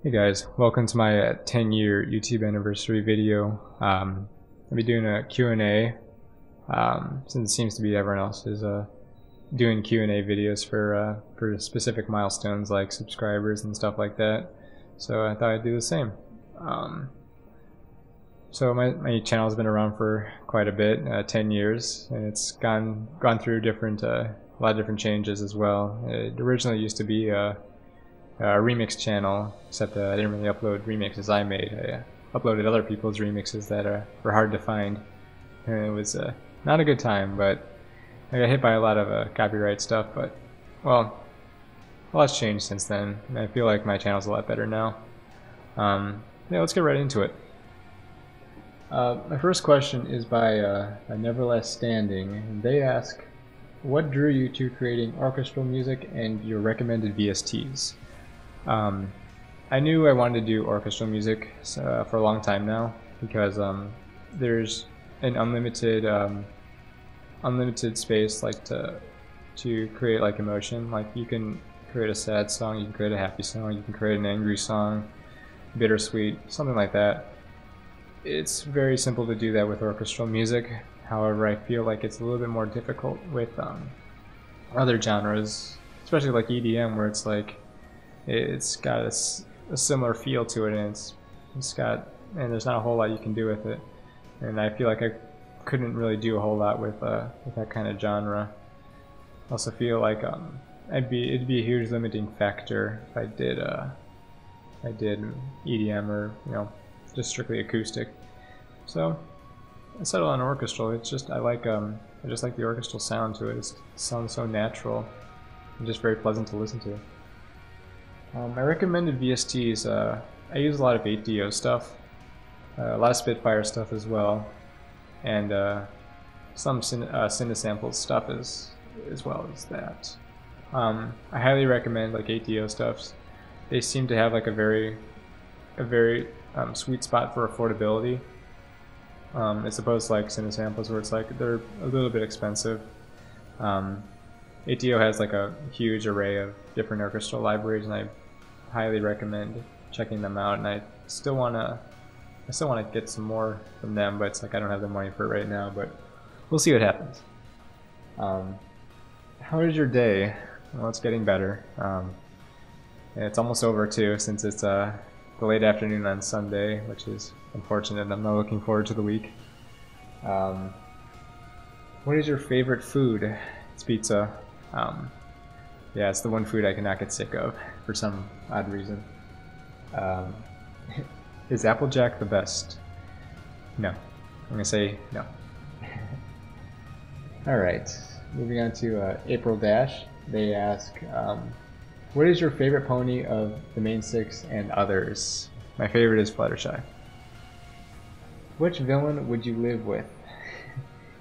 Hey guys, welcome to my 10-year YouTube anniversary video. I'll be doing a Q&A since it seems to be everyone else is doing Q&A videos for specific milestones like subscribers and stuff like that. So I thought I'd do the same. So my channel has been around for quite a bit, 10 years, and it's gone through a lot of different changes as well. It originally used to be a remix channel, except I didn't really upload remixes I made. I uploaded other people's remixes that were hard to find, and it was not a good time, but I got hit by a lot of copyright stuff, but well, a lot's changed since then, and I feel like my channel's a lot better now. Yeah, let's get right into it. My first question is by NeverLastStanding, and they ask, what drew you to creating orchestral music and your recommended VSTs? I knew I wanted to do orchestral music for a long time now because there's an unlimited space like to create like emotion. Like you can create a sad song, you can create a happy song, you can create an angry song, bittersweet, something like that. It's very simple to do that with orchestral music. However, I feel like it's a little bit more difficult with other genres, especially like EDM, where it's like it's got a similar feel to it, and there's not a whole lot you can do with it. And I feel like I couldn't really do a whole lot with that kind of genre. I also feel like it'd be a huge limiting factor if I did EDM or just strictly acoustic. So I settled on orchestral. It's just I just like the orchestral sound to it. It sounds so natural and just very pleasant to listen to. My recommended VSTs, I use a lot of 8DO stuff, a lot of Spitfire stuff as well, and some Cinesamples stuff as well as that. I highly recommend like 8DO stuffs. They seem to have like a very sweet spot for affordability, as opposed to like Cinesamples where it's like they're a little bit expensive. 8DO has like a huge array of different orchestral libraries, and I highly recommend checking them out. And I still wanna get some more from them, but it's like I don't have the money for it right now. But we'll see what happens. How is your day? Well, it's getting better. It's almost over too, since it's the late afternoon on Sunday, which is unfortunate. I'm not looking forward to the week. What is your favorite food? It's pizza. Yeah, it's the one food I cannot get sick of for some odd reason. Is Applejack the best? No. I'm gonna say no. Alright, moving on to April Dash. They ask, what is your favorite pony of the main six and others? My favorite is Fluttershy. Which villain would you live with?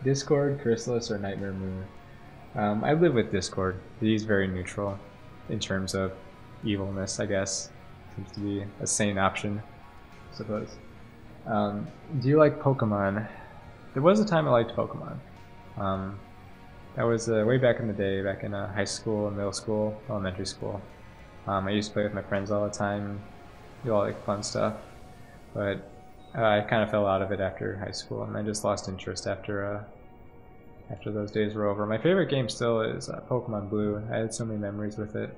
Discord, Chrysalis, or Nightmare Moon? I live with Discord. He's very neutral in terms of evilness, I guess. Seems to be a sane option, I suppose. Do you like Pokemon? There was a time I liked Pokemon. That was way back in the day, back in high school, middle school, elementary school. I used to play with my friends all the time, do all like fun stuff. But I kind of fell out of it after high school, and I just lost interest after those days were over. My favorite game still is Pokemon Blue. I had so many memories with it,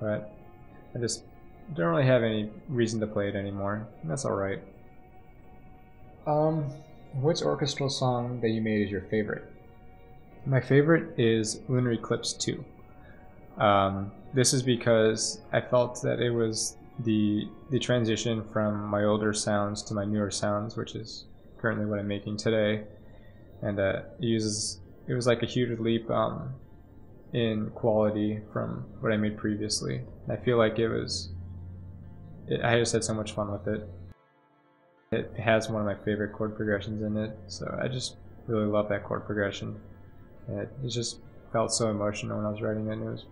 but I just don't really have any reason to play it anymore. And that's alright. Which orchestral song that you made is your favorite? My favorite is Lunar Eclipse 2. This is because I felt that it was the transition from my older sounds to my newer sounds, which is currently what I'm making today. And it was like a huge leap in quality from what I made previously. I feel like I just had so much fun with it. It has one of my favorite chord progressions in it, so I just really love that chord progression. It just felt so emotional when I was writing it, and it was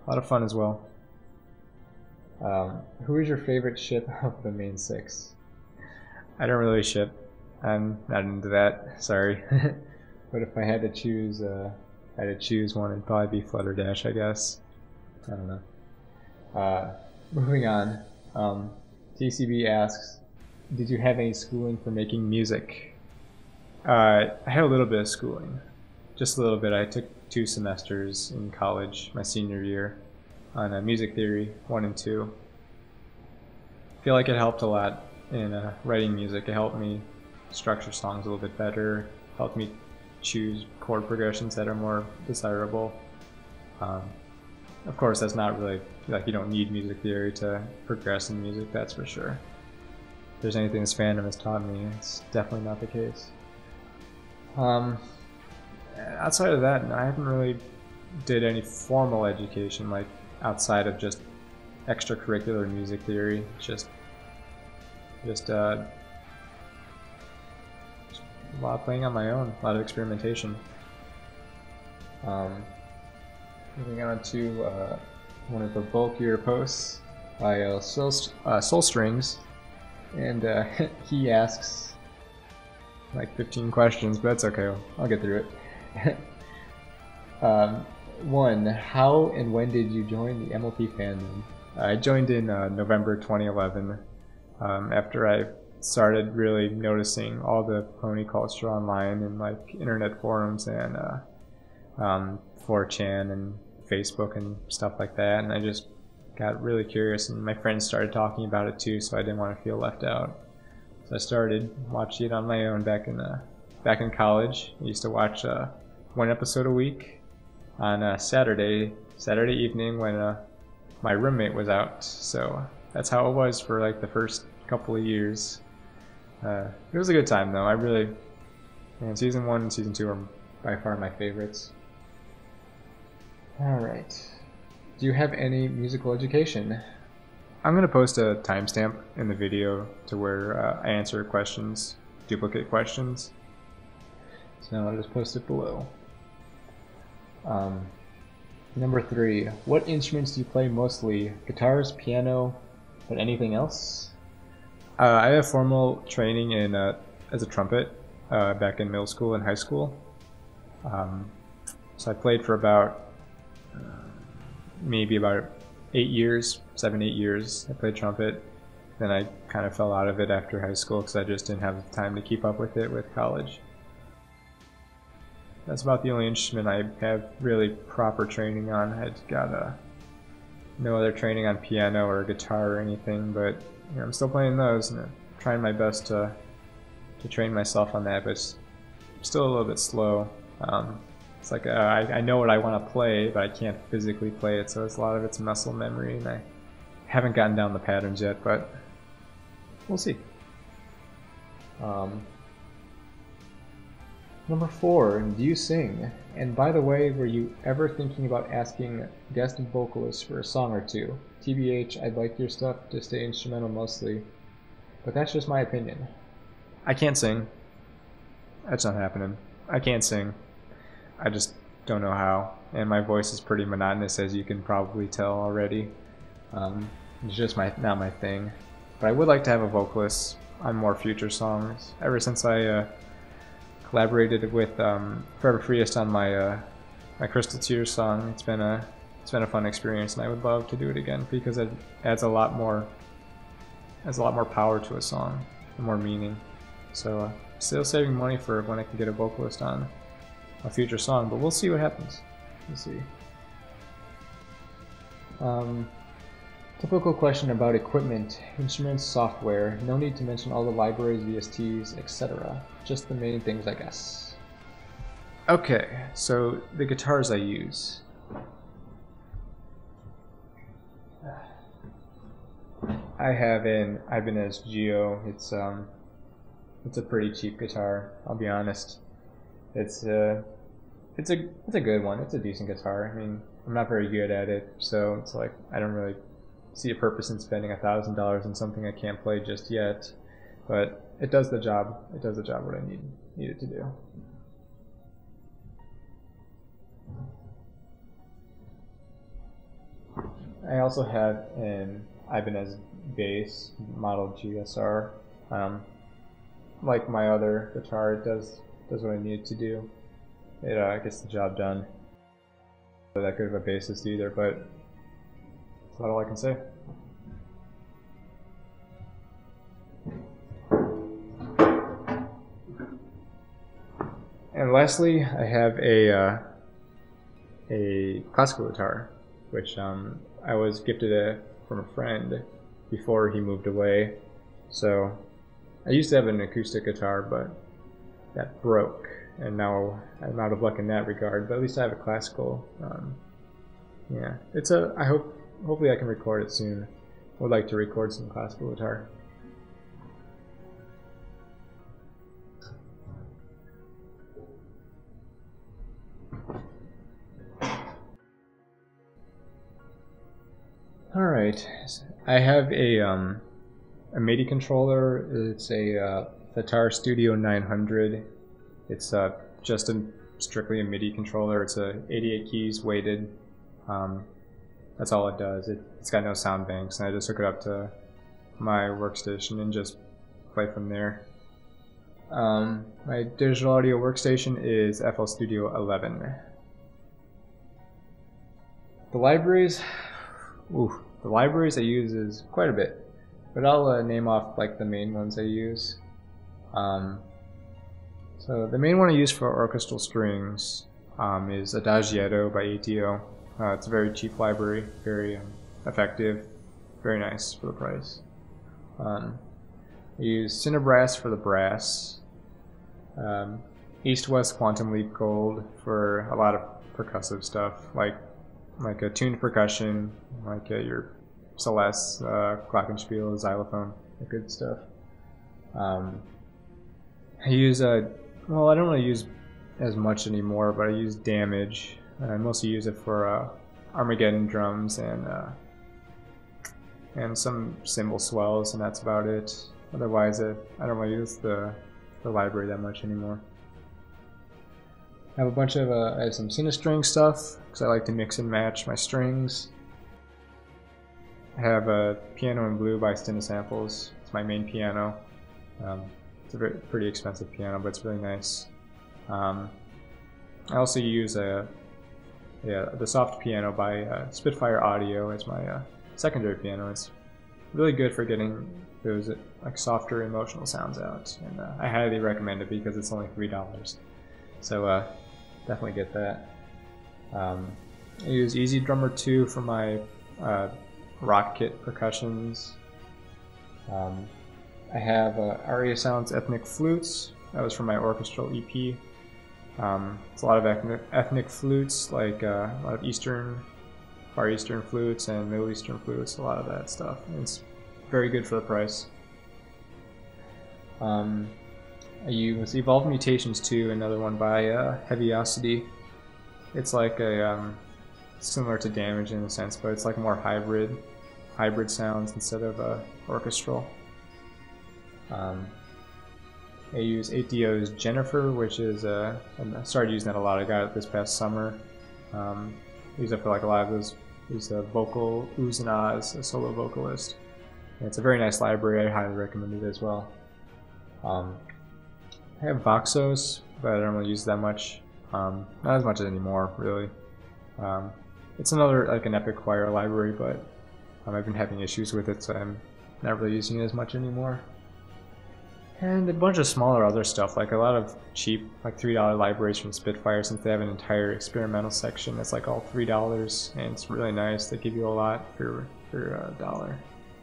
a lot of fun as well. Who is your favorite ship of the main six? I don't really ship. I'm not into that, sorry. But if I had to choose one, it'd probably be Flutterdash, I guess. I don't know. Moving on. TCB asks, did you have any schooling for making music? I had a little bit of schooling, just a little bit. I took 2 semesters in college my senior year on music theory 1 and 2. I feel like it helped a lot in writing music. It helped me structure songs a little bit better, helped me choose chord progressions that are more desirable. Of course, that's not really, like, you don't need music theory to progress in music, that's for sure. If there's anything this fandom has taught me, it's definitely not the case. Outside of that, I haven't really did any formal education, like outside of just extracurricular music theory. Just a lot of playing on my own, a lot of experimentation. Moving on to one of the bulkier posts by Soul Strings, and he asks like 15 questions, but that's okay, I'll get through it. 1. How and when did you join the MLP fandom? I joined in November 2011, after I started really noticing all the pony culture online and like internet forums and 4chan and Facebook and stuff like that, and I just got really curious, and my friends started talking about it too, so I didn't want to feel left out. So I started watching it on my own back in college. I used to watch 1 episode a week on Saturday evening when my roommate was out. So that's how it was for like the first couple of years. It was a good time though. I really, season 1 and season 2 are by far my favorites. Alright. Do you have any musical education? I'm going to post a timestamp in the video to where I answer questions, duplicate questions. So I'll just post it below. Number 3. What instruments do you play mostly? Guitars, piano, but anything else? I have formal training in as a trumpet back in middle school and high school. So I played for about maybe about 8 years, 7-8 years. I played trumpet. Then I kind of fell out of it after high school because I just didn't have the time to keep up with it with college. That's about the only instrument I have really proper training on. I got no other training on piano or guitar or anything, but I'm still playing those and I'm trying my best to train myself on that, but it's still a little bit slow. It's like I know what I want to play, but I can't physically play it, so a lot of it's muscle memory, and I haven't gotten down the patterns yet, but we'll see. Number 4, do you sing? And by the way, were you ever thinking about asking guest vocalists for a song or two? TBH, I'd like your stuff to stay instrumental mostly, but that's just my opinion. I can't sing. That's not happening. I can't sing. I just don't know how, and my voice is pretty monotonous, as you can probably tell already. It's just not my thing. But I would like to have a vocalist on more future songs. Ever since I collaborated with Forever Freest on my my Crystal Tears song, it's been a fun experience, and I would love to do it again because it adds a lot more power to a song, and more meaning. So still saving money for when I can get a vocalist on a future song, but we'll see what happens. We'll see. Typical question about equipment, instruments, software. No need to mention all the libraries, VSTs, etc. Just the main things, I guess. Okay, so the guitars I use. I have an Ibanez Geo. It's a pretty cheap guitar, I'll be honest. It's a good one. It's a decent guitar. I mean, I'm not very good at it, so it's like I don't really see a purpose in spending $1,000 on something I can't play just yet. But it does the job. It does the job what I need it to do. I also have an Ibanez bass model GSR. Like my other guitar, it does what I need it to do. It gets the job done. Not that good of a bassist either, but that's about all I can say. lastly, I have a classical guitar, which I was gifted from a friend before he moved away. So I used to have an acoustic guitar, but that broke, and now I'm out of luck in that regard. But at least I have a classical. Yeah, it's a. Hopefully I can record it soon. Would like to record some classical guitar. All right, I have a MIDI controller. It's a Guitar Studio 900. It's just strictly a MIDI controller. It's a 88 keys weighted. That's all it does. It's got no sound banks, and I just hook it up to my workstation and just play from there. My digital audio workstation is FL Studio 11. The libraries I use is quite a bit, but I'll name off like the main ones I use. So the main one I use for orchestral strings is Adagietto by ATO. It's a very cheap library, very effective, very nice for the price. I use Cinebrass for the brass, East-West Quantum Leap Gold for a lot of percussive stuff, like a tuned percussion, like your Celeste, glockenspiel, xylophone, that good stuff. I use well, I don't really use as much anymore, but I use Damage. I mostly use it for Armageddon drums and some cymbal swells, and that's about it. Otherwise, I don't really use the library that much anymore. I have a bunch of I have some Cinestring stuff because I like to mix and match my strings. I have a Piano in Blue by Stenosamples. It's my main piano. It's a pretty expensive piano, but it's really nice. I also use the Soft Piano by Spitfire Audio as my secondary piano. It's really good for getting those like softer emotional sounds out, and I highly recommend it because it's only $3. So definitely get that. I use Easy Drummer 2 for my rock kit percussions. I have Aria Sounds Ethnic Flutes. That was from my Orchestral EP. It's a lot of ethnic flutes, like a lot of Far Eastern flutes and Middle Eastern flutes, a lot of that stuff. And it's very good for the price. I use Evolved Mutations 2, another one by Heaviosity. It's like similar to Damage in a sense, but it's like more hybrid sounds instead of orchestral. I use ATO's Jennifer, which is I started using that a lot. I got it this past summer. I use it for like a lot of those. He's a vocal oohs and ahs, a solo vocalist. And it's a very nice library. I highly recommend it as well. I have Voxos, but I don't really use that much. Not as much anymore, really. It's another like an Epic Choir library, but I've been having issues with it, so I'm not really using it as much anymore. And a bunch of smaller other stuff, like a lot of cheap, like $3 libraries from Spitfire, since they have an entire experimental section that's like all $3, and it's really nice. They give you a lot for $1.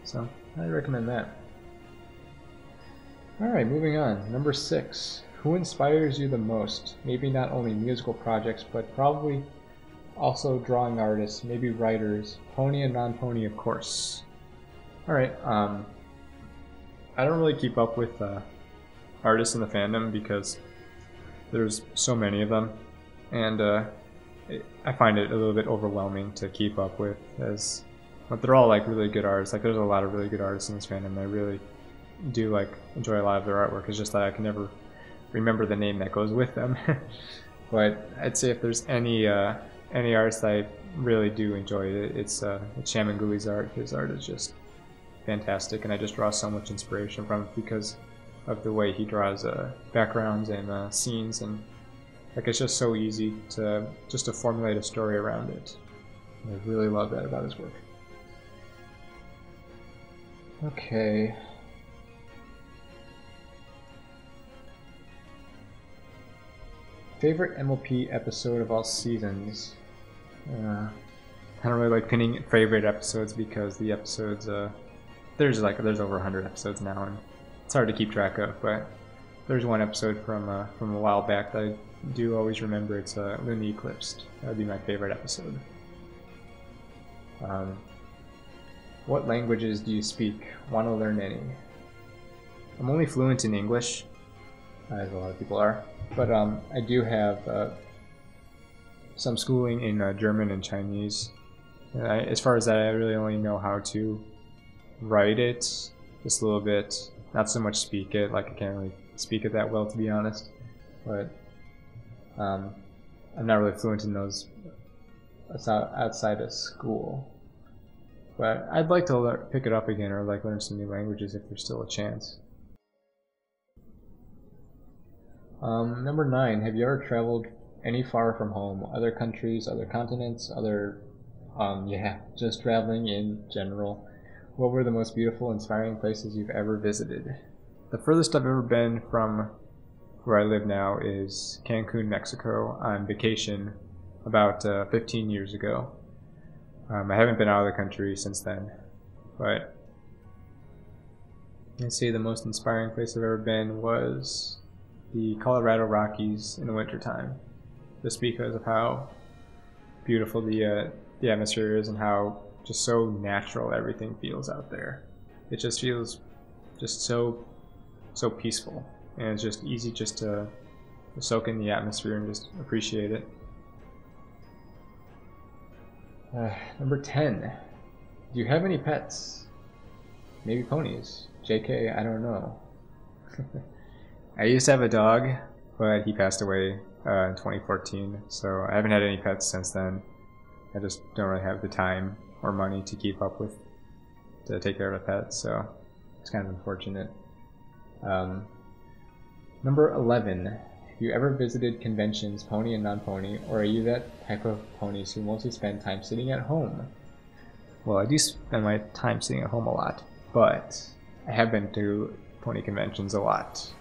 So I recommend that. Alright, moving on. Number 6. Who inspires you the most? Maybe not only musical projects, but probably also drawing artists, maybe writers, pony and non-pony, of course. Alright, I don't really keep up with artists in the fandom because there's so many of them, and I find it a little bit overwhelming to keep up with, but they're all like really good artists. Like there's a lot of really good artists in this fandom. I really do like enjoy a lot of their artwork. It's just that I can never remember the name that goes with them. But I'd say if there's any artist I really do enjoy, it's Shamanguli's art. His art is just fantastic, and I just draw so much inspiration from it because of the way he draws backgrounds and scenes, and like it's just so easy to formulate a story around it. And I really love that about his work. Okay. Favorite MLP episode of all seasons? I don't really like pinning favorite episodes because the episodes, there's over 100 episodes now, and it's hard to keep track of. But there's one episode from a while back that I do always remember. It's Lunar Eclipsed. That would be my favorite episode. What languages do you speak? Want to learn any? I'm only fluent in English, as a lot of people are, but I do have some schooling in German and Chinese. As far as that, I really only know how to write it just a little bit, not so much speak it. Like, I can't really speak it that well, to be honest, but I'm not really fluent in those outside of school. But I'd like to pick it up again, or like learn some new languages if there's still a chance. Number 9, have you ever traveled any far from home? Other countries, other continents, just traveling in general. What were the most beautiful, inspiring places you've ever visited? The furthest I've ever been from where I live now is Cancun, Mexico, on vacation about 15 years ago. I haven't been out of the country since then, but I'd say the most inspiring place I've ever been was the Colorado Rockies in the wintertime, just because of how beautiful the atmosphere is and how just so natural everything feels out there. It just feels just so peaceful, and it's just easy just to soak in the atmosphere and just appreciate it. Number 10. Do you have any pets? Maybe ponies. JK, I don't know. I used to have a dog, but he passed away in 2014, so I haven't had any pets since then. I just don't really have the time or money to keep up with to take care of a pet, so it's kind of unfortunate. Number 11. Have you ever visited conventions, pony and non-pony, or are you that type of ponies who mostly spend time sitting at home? Well, I do spend my time sitting at home a lot, but I have been to pony conventions a lot.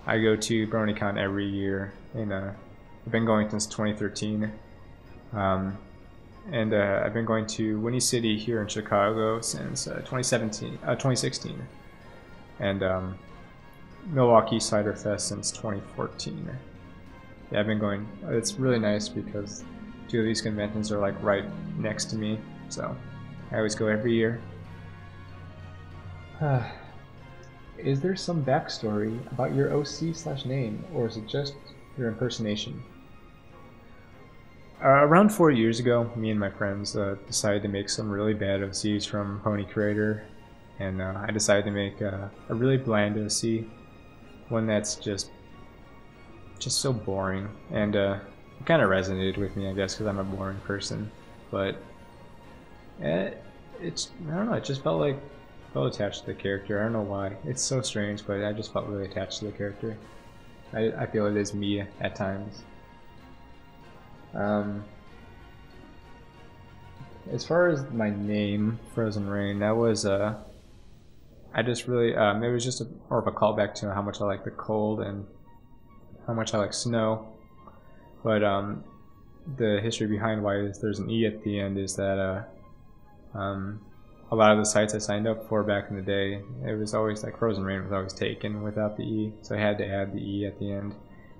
I go to BronyCon every year, and I've been going since 2013. And I've been going to Windy City here in Chicago since 2016, and Milwaukee Cider Fest since 2014. Yeah, I've been going. It's really nice because 2 of these conventions are like right next to me, so I always go every year. Is there some backstory about your OC/name, or is it just your impersonation? Around 4 years ago, me and my friends decided to make some really bad OCs from Pony Creator, and I decided to make a really bland OC, one that's just so boring, and it kind of resonated with me, I guess, because I'm a boring person. But I don't know, it just felt attached to the character. I don't know why. It's so strange, but I just felt really attached to the character. I feel it is me at times. As far as my name, Frozen Rain, that was I just really it was just more of a callback to how much I like the cold and how much I like snow. But the history behind why there's an E at the end is that a lot of the sites I signed up for back in the day, it was always like Frozen Rain was always taken without the E, so I had to add the E at the end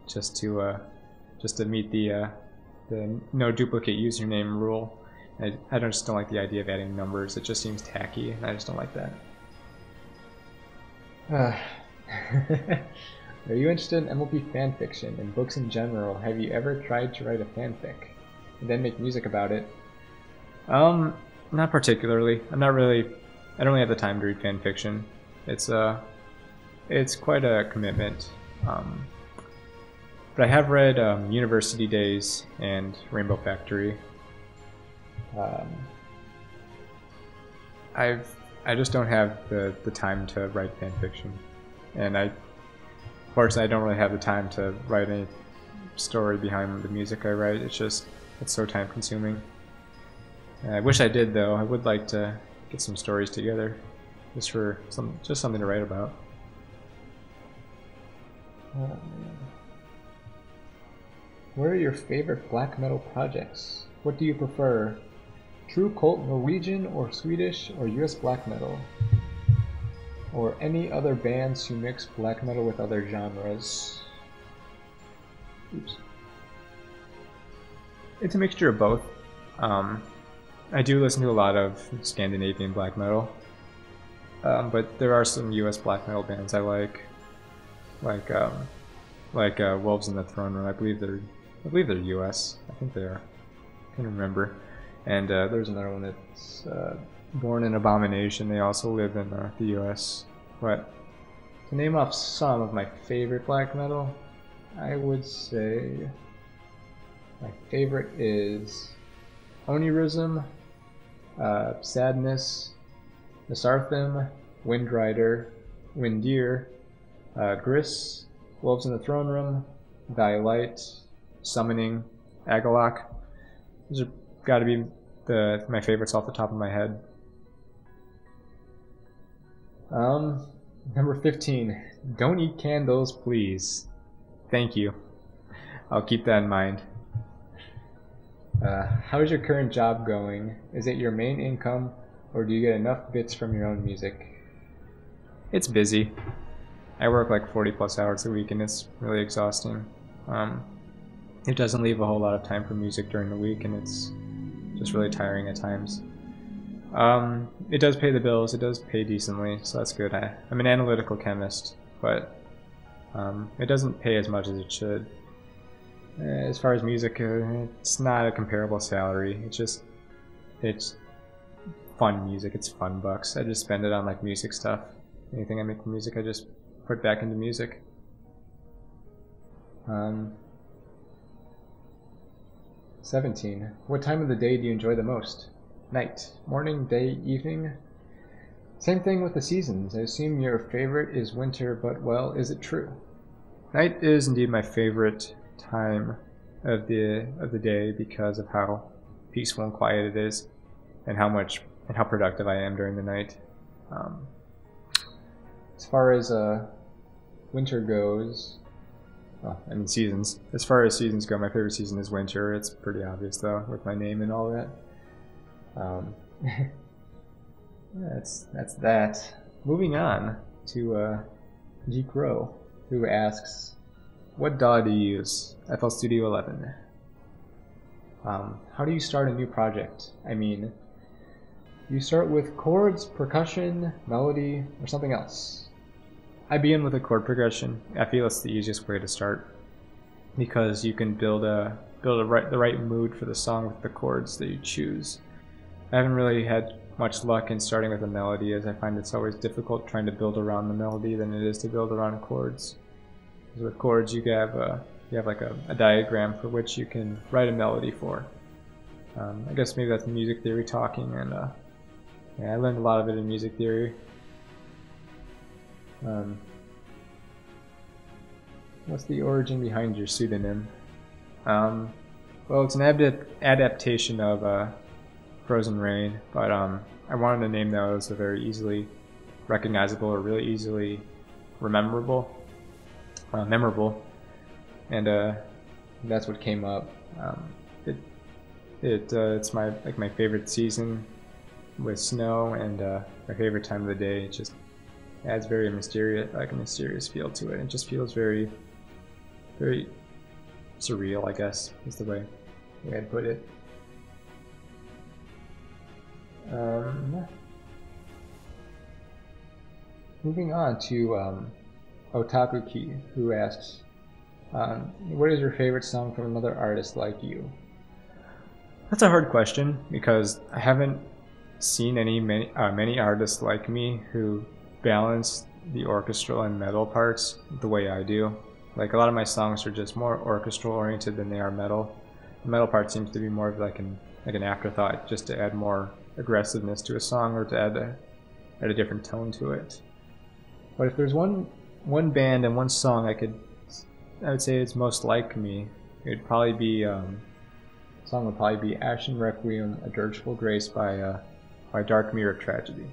just to meet the no duplicate username rule. I just don't like the idea of adding numbers. It just seems tacky, and I just don't like that. Are you interested in MLP fanfiction and books in general? Have you ever tried to write a fanfic and then make music about it? Not particularly. I don't really have the time to read fanfiction. It's quite a commitment. But I have read University Days and Rainbow Factory. I just don't have the time to write fanfiction, and unfortunately I don't really have the time to write any story behind the music I write. It's so time consuming. I wish I did, though. I would like to get some stories together, just something to write about. Oh, man. What are your favorite black metal projects? What do you prefer? True cult Norwegian or Swedish or US black metal? Or any other bands who mix black metal with other genres? Oops. It's a mixture of both. I do listen to a lot of Scandinavian black metal, but there are some US black metal bands I like Wolves in the Throne Room. I believe they're US. I think they are. I can't remember. And there's another one that's Born in Abomination. They also live in the US. But to name off some of my favorite black metal, I would say my favorite is Onirism, Sadness, Nasarthim, Windrider, Windir, Gris, Wolves in the Throne Room, Dialight, Summoning, Agalok. Those have got to be my favorites off the top of my head. Number 15. Don't eat candles, please. Thank you. I'll keep that in mind. How's your current job going? Is it your main income, or do you get enough bits from your own music? It's busy. I work like 40 plus hours a week, and it's really exhausting. It doesn't leave a whole lot of time for music during the week, and it's just really tiring at times. It does pay the bills. It does pay decently, so that's good. I'm an analytical chemist, but it doesn't pay as much as it should. As far as music, it's not a comparable salary. It's fun music. It's fun bucks. I just spend it on like music stuff. Anything I make from music, I just put back into music. 17. What time of the day do you enjoy the most? Night, morning, day, evening? Same thing with the seasons. I assume your favorite is winter, but well, is it true? Night is indeed my favorite time of the day because of how peaceful and quiet it is, and how productive I am during the night. As far as winter goes, seasons. As far as seasons go, my favorite season is winter. It's pretty obvious though, with my name and all that. That's that. Moving on to Jyc Row, who asks, what DAW do you use? FL Studio 11. How do you start a new project? I mean, you start with chords, percussion, melody, or something else? I begin with a chord progression. I feel it's the easiest way to start because you can build the right mood for the song with the chords that you choose. I haven't really had much luck in starting with a melody, as I find it's always difficult trying to build around the melody than it is to build around chords. Because with chords, you have like a diagram for which you can write a melody for. I guess maybe that's music theory talking, and I learned a lot of it in music theory. What's the origin behind your pseudonym? Well, it's an adaptation of Frozen Rain, but I wanted a name that was a very easily recognizable or really easily memorable, and that's what came up. It's my favorite season with snow, and my favorite time of the day. It just adds a mysterious feel to it. It just feels very, very surreal, I guess, is the way I'd put it. Moving on to Otaku Key, who asks, what is your favorite song from another artist like you? That's a hard question because I haven't seen many artists like me who balance the orchestral and metal parts the way I do. Like, a lot of my songs are just more orchestral oriented than they are metal. The metal part seems to be more of like an afterthought, just to add more aggressiveness to a song or to add a different tone to it. But if there's one band and one song I would say it's most like me, it'd probably be the song would probably be Ashen Requiem, A Dirgeful Grace by Dark Mirror Tragedy.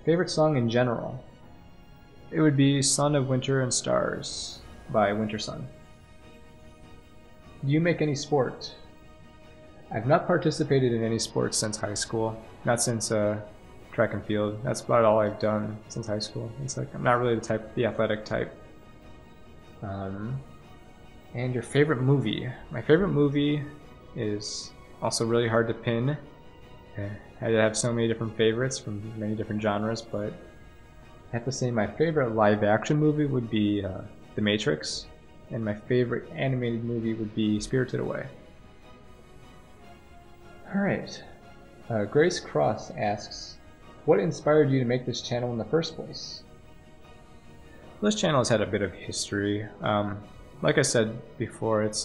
Favorite song in general? It would be Son of Winter and Stars by Winter Sun. Do you make any sport? I've not participated in any sports since high school. Not since track and field. That's about all I've done since high school. It's like I'm not really the athletic type. And your favorite movie? My favorite movie is also really hard to pin. I have so many different favorites from many different genres, but I have to say my favorite live action movie would be The Matrix, and my favorite animated movie would be Spirited Away. Alright, Grace Cross asks, what inspired you to make this channel in the first place? This channel has had a bit of history. Like I said before, it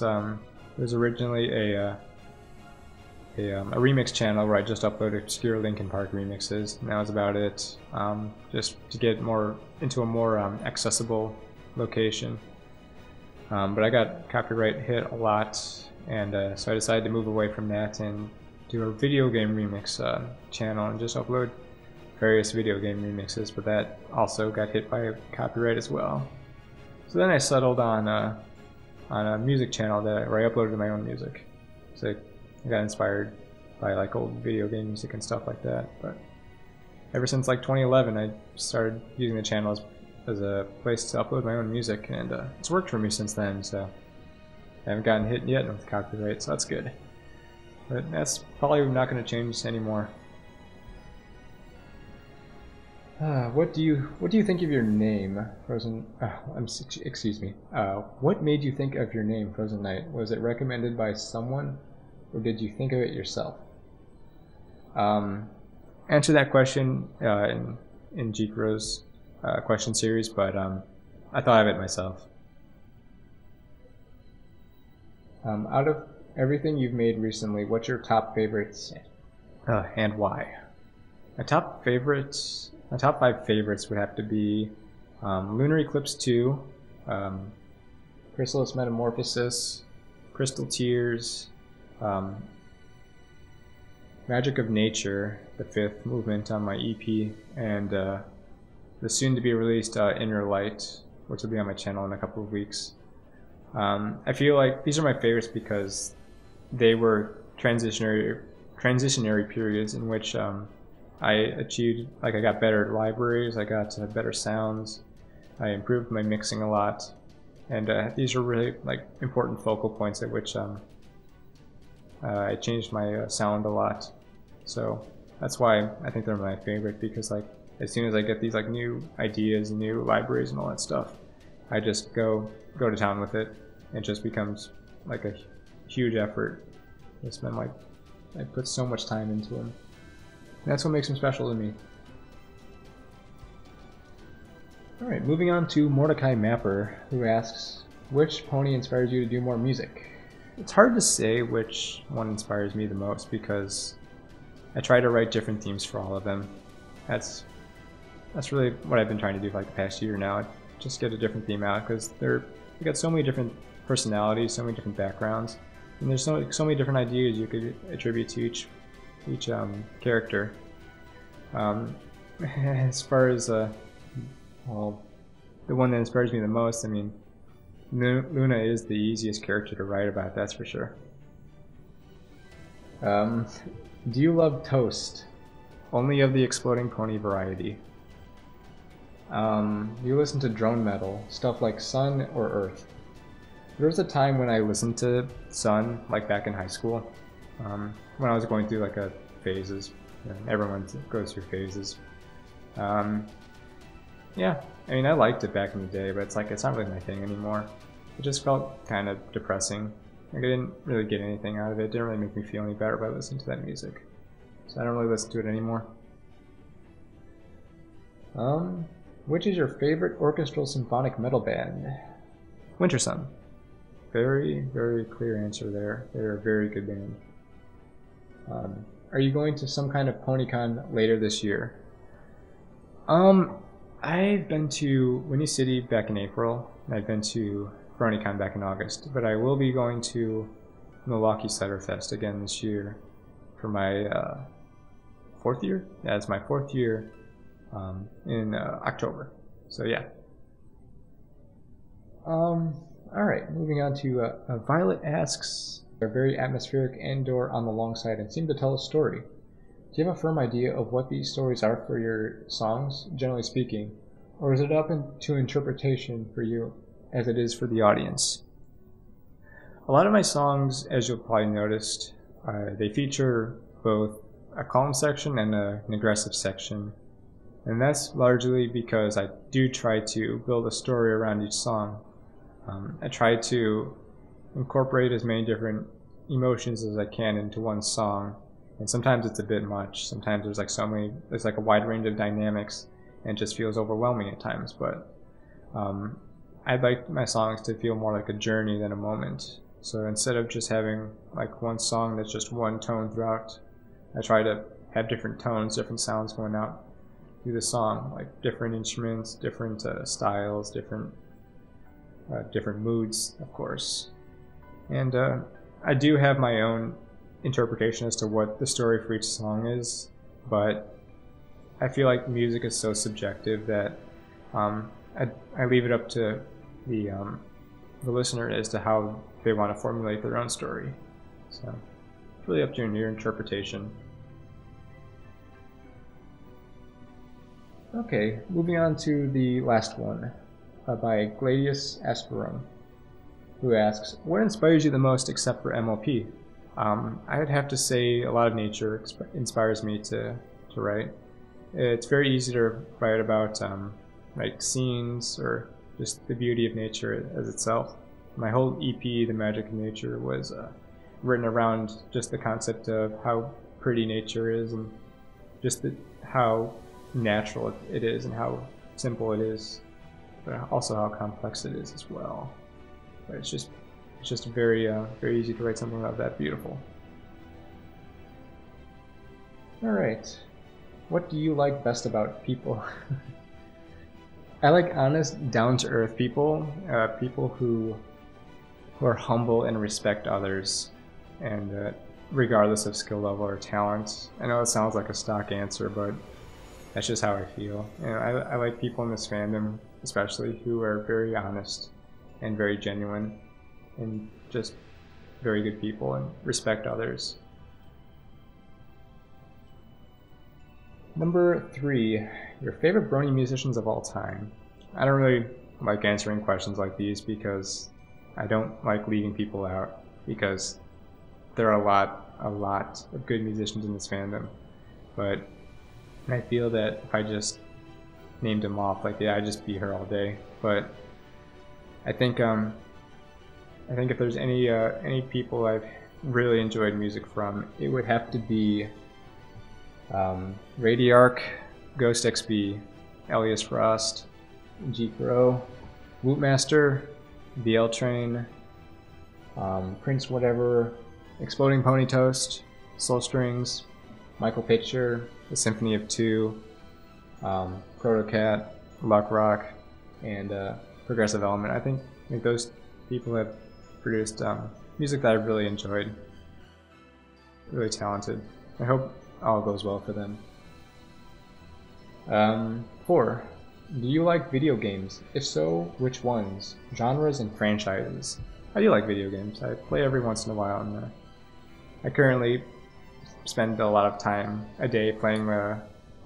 was originally a remix channel where I just uploaded obscure Linkin Park remixes, and that was about it. Just to get into a more accessible location. But I got copyright hit a lot, and so I decided to move away from that and do a video game remix channel and just upload various video game remixes, but that also got hit by copyright as well. So then I settled on a music channel where I uploaded my own music. So I got inspired by like old video game music and stuff like that. But ever since like 2011, I started using the channel as a place to upload my own music, and it's worked for me since then. So I haven't gotten hit yet with copyright, so that's good. But that's probably not going to change anymore. What do you think of your name, Frozen? Excuse me. What made you think of your name, Frozen Knight? Was it recommended by someone, or did you think of it yourself? Answer that question in Jyc Row's question series, but I thought of it myself. Out of everything you've made recently, what's your top favorites, and why? My top 5 favorites would have to be Lunar Eclipse 2, Chrysalis Metamorphosis, Crystal Tears, Magic of Nature, the 5th movement on my EP, and the soon-to-be-released Inner Light, which will be on my channel in a couple of weeks. I feel like these are my favorites because they were transitionary periods in which I achieved, like I got better libraries, I got better sounds, I improved my mixing a lot, and these are really like important focal points at which I changed my sound a lot. So that's why I think they're my favorite, because like as soon as I get these like new ideas, new libraries and all that stuff, I just go to town with it. It just becomes like a huge effort. I put so much time into them. That's what makes them special to me. Alright, moving on to Mordecai Mapper, who asks, which pony inspires you to do more music? It's hard to say which one inspires me the most, because I try to write different themes for all of them. That's really what I've been trying to do for like the past year now. Just get a different theme out, because they got so many different personalities, so many different backgrounds, and there's so many different ideas you could attribute to each character. As far as well, the one that inspires me the most, I mean, Luna is the easiest character to write about, that's for sure. Do you love toast? Only of the exploding pony variety. Do you listen to drone metal, stuff like Sun or Earth? There was a time when I listened to Sun, like back in high school, when I was going through like phases. Everyone goes through phases. Yeah, I mean, I liked it back in the day, but it's not really my thing anymore. It just felt kind of depressing. Like I didn't really get anything out of it. It didn't really make me feel any better by listening to that music. So I don't really listen to it anymore. Which is your favorite orchestral symphonic metal band? Winter Sun. Very, very clear answer there. They're a very good band. Are you going to some kind of PonyCon later this year? I've been to Windy City back in April, and I've been to BronyCon back in August, but I will be going to Milwaukee Cider Fest again this year for my 4th year? Yeah, it's my 4th year in October. So yeah. Alright, moving on to Violet asks, "Are very atmospheric and/or on the long side and seem to tell a story. Do you have a firm idea of what these stories are for your songs, generally speaking, or is it up to interpretation for you as it is for the audience?" A lot of my songs, as you'll probably noticed, they feature both a calm section and an aggressive section. And that's largely because I do try to build a story around each song. I try to incorporate as many different emotions as I can into one song. And sometimes it's a bit much. Sometimes there's like a wide range of dynamics and it just feels overwhelming at times. But I'd like my songs to feel more like a journey than a moment. So instead of just having like one song that's just one tone throughout, I try to have different tones, different sounds going out through the song, like different instruments, different styles, different moods, of course. And I do have my own interpretation as to what the story for each song is, but I feel like music is so subjective that I leave it up to the listener as to how they want to formulate their own story. So it's really up to your interpretation. Okay, moving on to the last one by Gladius Astrorum, who asks, "What inspires you the most except for MLP?" I'd have to say a lot of nature inspires me to write. It's very easy to write about like scenes or just the beauty of nature as itself. My whole EP, The Magic of Nature, was written around just the concept of how pretty nature is and just how natural it is and how simple it is, but also how complex it is as well. But it's just very easy to write something about that beautiful. Alright, what do you like best about people? I like honest, down-to-earth people, people who are humble and respect others, and regardless of skill level or talent. I know it sounds like a stock answer, but that's just how I feel. And I like people in this fandom, especially, who are very honest and very genuine and just very good people and respect others. Number 3, your favorite brony musicians of all time. I don't really like answering questions like these because I don't like leaving people out, because there are a lot of good musicians in this fandom. But I feel that if I just named them off, like, yeah, I'd just be here all day. But I think if there's any people I've really enjoyed music from, it would have to be Radiarch, Ghost XB, Elias Frost, Jyc Row, Wootmaster, BL Train, Prince Whatever, Exploding Pony Toast, Soul Strings, Michael Pitcher, The Symphony of Two, Protocat, Luck Rock, and Progressive Element. I think those people have produced music that I've really enjoyed. Really talented. I hope all goes well for them. 4. Do you like video games? If so, which ones? Genres and franchises? I do like video games. I play every once in a while, and I currently spend a lot of time a day playing the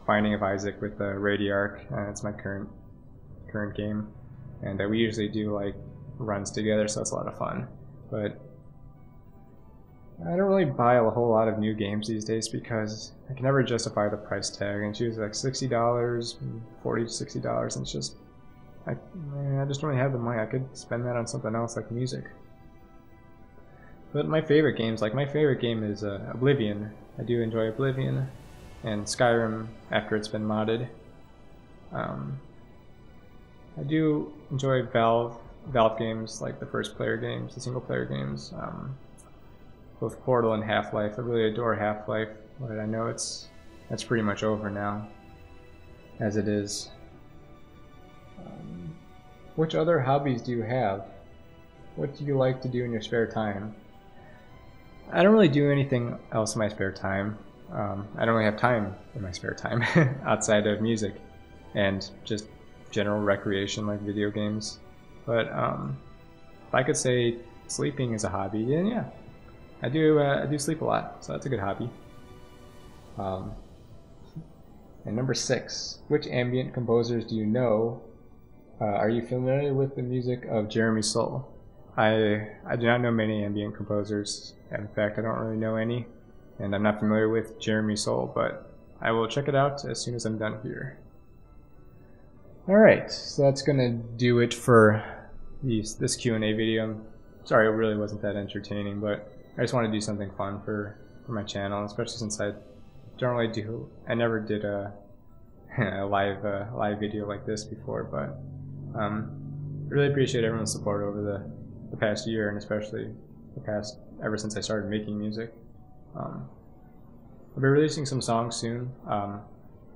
Binding of Isaac with the Radiarch. It's my current game, and we usually do like runs together, so it's a lot of fun. But I don't really buy a whole lot of new games these days because I can never justify the price tag, and it's usually like $60, $40 to $60, and it's just I just don't really have the money. I could spend that on something else like music. But my favorite games, like my favorite game is Oblivion. I do enjoy Oblivion and Skyrim after it's been modded. I do enjoy Valve games, like the first player games, the single player games. Both Portal and Half-Life. I really adore Half-Life, but I know that's pretty much over now, as it is. Which other hobbies do you have? What do you like to do in your spare time? I don't really do anything else in my spare time. I don't really have time in my spare time outside of music and just general recreation like video games. But I if I could say sleeping is a hobby, then yeah, I do sleep a lot, so that's a good hobby. And number 6, which ambient composers do you know? Are you familiar with the music of Jeremy Soule? I do not know many ambient composers. In fact, I don't really know any, and I'm not familiar with Jeremy Soule, but I will check it out as soon as I'm done here. Alright, so that's gonna do it for this Q&A video. Sorry, it really wasn't that entertaining, but I just want to do something fun for my channel, especially since I never did a live video like this before, but I really appreciate everyone's support over the past year, and especially ever since I started making music. I'll be releasing some songs soon,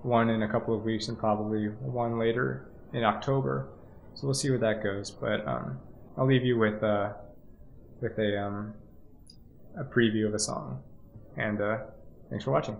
one in a couple of weeks and probably one later in October, so we'll see where that goes, but I'll leave you with a preview of a song, and thanks for watching.